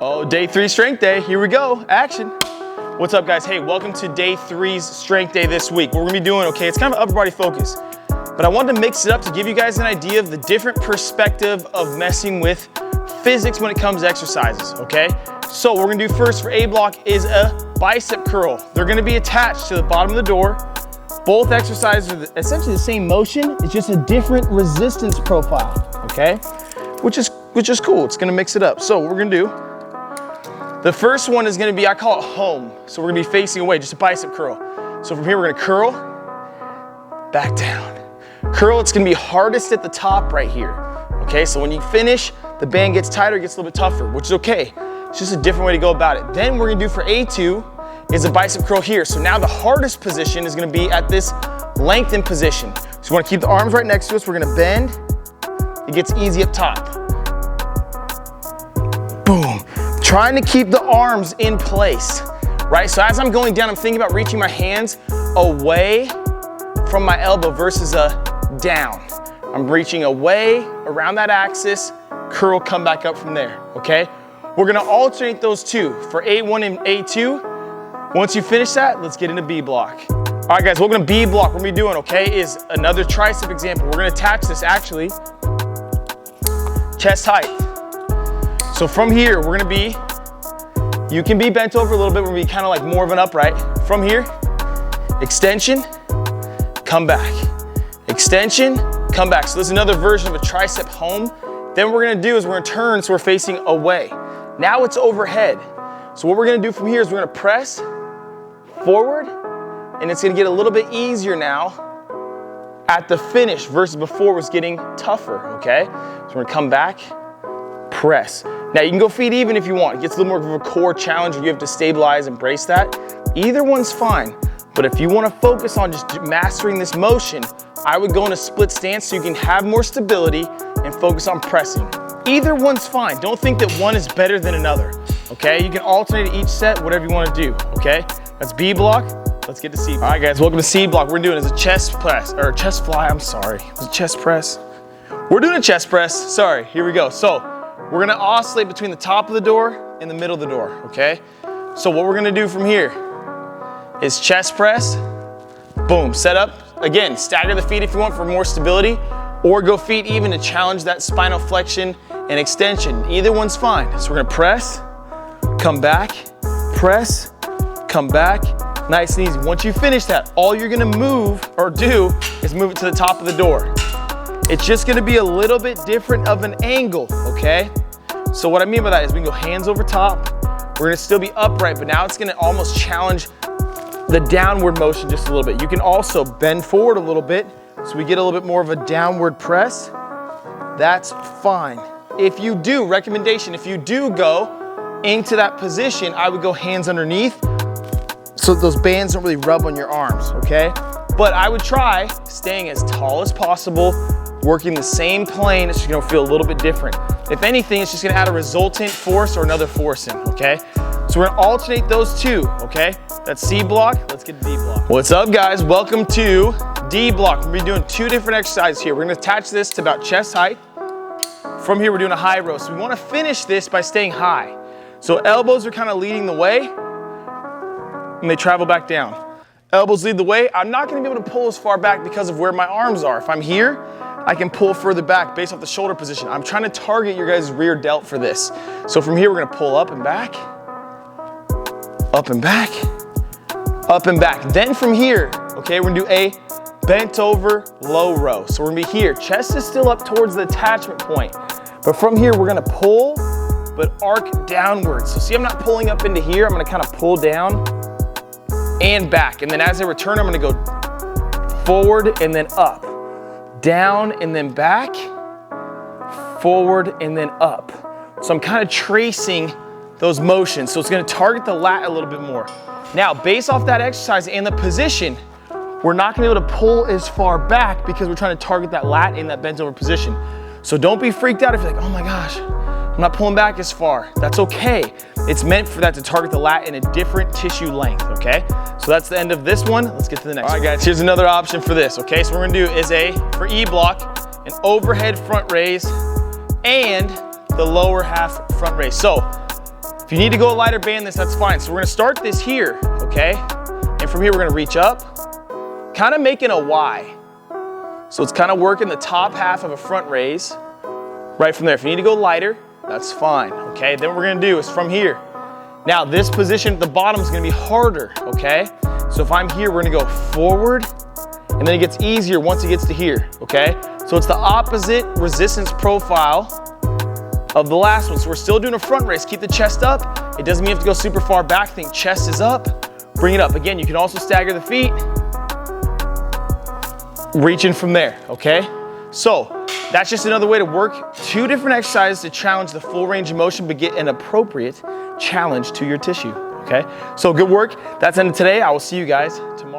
Oh, day 3 strength day. Here we go. Action. What's up, guys? Hey, welcome to day 3's strength day this week. What we're gonna be doing, okay, it's kind of upper body focus, but I wanted to mix it up to give you guys an idea of the different perspective of messing with physics when it comes to exercises, okay? So what we're gonna do first for A block is a bicep curl. They're gonna be attached to the bottom of the door. Both exercises are essentially the same motion, it's just a different resistance profile, okay? Which is cool, it's gonna mix it up. So what we're gonna do, the first one is gonna be, I call it home. So we're gonna be facing away, just a bicep curl. So from here, we're gonna curl, back down. Curl, it's gonna be hardest at the top right here. Okay, so when you finish, the band gets tighter, it gets a little bit tougher, which is okay. It's just a different way to go about it. Then we're gonna do for A2 is a bicep curl here. So now the hardest position is gonna be at this lengthened position. So we wanna keep the arms right next to us. We're gonna bend. It gets easy up top. Boom. Trying to keep the arms in place, right? So as I'm going down, I'm thinking about reaching my hands away from my elbow versus a down. I'm reaching away around that axis, curl, come back up from there, okay? We're gonna alternate those two for A1 and A2. Once you finish that, let's get into B block. All right, guys, welcome to B block. What we're gonna be doing, okay, is another tricep example. We're gonna attach this actually chest height. So from here, we're gonna be, you can be bent over a little bit, we're gonna be kind of like more of an upright. From here, extension, come back. Extension, come back. So this is another version of a tricep home. Then what we're gonna do is we're gonna turn so we're facing away. Now it's overhead. So what we're gonna do from here is we're gonna press forward, and it's gonna get a little bit easier now at the finish versus before it was getting tougher, okay? So we're gonna come back, press. Now you can go feet even if you want. It gets a little more of a core challenge where you have to stabilize and brace that. Either one's fine, but if you wanna focus on just mastering this motion, I would go in a split stance so you can have more stability and focus on pressing. Either one's fine. Don't think that one is better than another, okay? You can alternate each set, whatever you wanna do, okay? That's B block. Let's get to C block. All right, guys, welcome to C block. We're doing is a chest press, or chest fly, I'm sorry. It was a chest press. We're doing a chest press, sorry, here we go. So, we're gonna oscillate between the top of the door and the middle of the door, okay? So what we're gonna do from here is chest press, boom, set up. Again, stagger the feet if you want for more stability, or go feet even to challenge that spinal flexion and extension. Either one's fine. So we're gonna press, come back, press, come back, nice and easy. Once you finish that, all you're gonna move or do is move it to the top of the door. It's just gonna be a little bit different of an angle, okay? So what I mean by that is we can go hands over top. We're gonna still be upright, but now it's gonna almost challenge the downward motion just a little bit. You can also bend forward a little bit so we get a little bit more of a downward press. That's fine. If you do, recommendation, if you do go into that position, I would go hands underneath so those bands don't really rub on your arms, okay? But I would try staying as tall as possible, working the same plane. It's just gonna feel a little bit different. If anything, it's just gonna add a resultant force or another force in, okay? So we're gonna alternate those two, okay? That's C block, let's get to D block. What's up, guys? Welcome to D block. We're gonna be doing 2 different exercises here. We're gonna attach this to about chest height. From here, we're doing a high row. So we wanna finish this by staying high. So elbows are kind of leading the way, and they travel back down. Elbows lead the way. I'm not gonna be able to pull as far back because of where my arms are. If I'm here, I can pull further back based off the shoulder position. I'm trying to target your guys' rear delt for this. So from here, we're gonna pull up and back, up and back, up and back. Then from here, okay, we're gonna do a bent over low row. So we're gonna be here. Chest is still up towards the attachment point. But from here, we're gonna pull, but arc downwards. So see, I'm not pulling up into here. I'm gonna kind of pull down and back. And then as I return, I'm gonna go forward and then up. Down and then back, forward and then up. So I'm kind of tracing those motions. So it's gonna target the lat a little bit more. Now, based off that exercise and the position, we're not gonna be able to pull as far back because we're trying to target that lat in that bent over position. So don't be freaked out if you're like, oh my gosh, I'm not pulling back as far. That's okay. It's meant for that to target the lat in a different tissue length, okay? So that's the end of this one. Let's get to the next one. All right, guys, here's another option for this, okay? So what we're gonna do is for E block, an overhead front raise and the lower half front raise. So If you need to go a lighter band this, that's fine. So we're gonna start this here, okay? And from here, we're gonna reach up, kind of making a Y. So it's kind of working the top half of a front raise, right from there. If you need to go lighter, that's fine, okay? Then what we're gonna do is from here. Now this position at the bottom is gonna be harder, okay? So if I'm here, we're gonna go forward, and then it gets easier once it gets to here, okay? So it's the opposite resistance profile of the last one. So we're still doing a front raise. Keep the chest up. It doesn't mean you have to go super far back. Think chest is up, bring it up. Again, you can also stagger the feet, reaching from there, okay? So that's just another way to work 2 different exercises to challenge the full range of motion, but get an appropriate challenge to your tissue, okay? So good work. That's the end of today. I will see you guys tomorrow.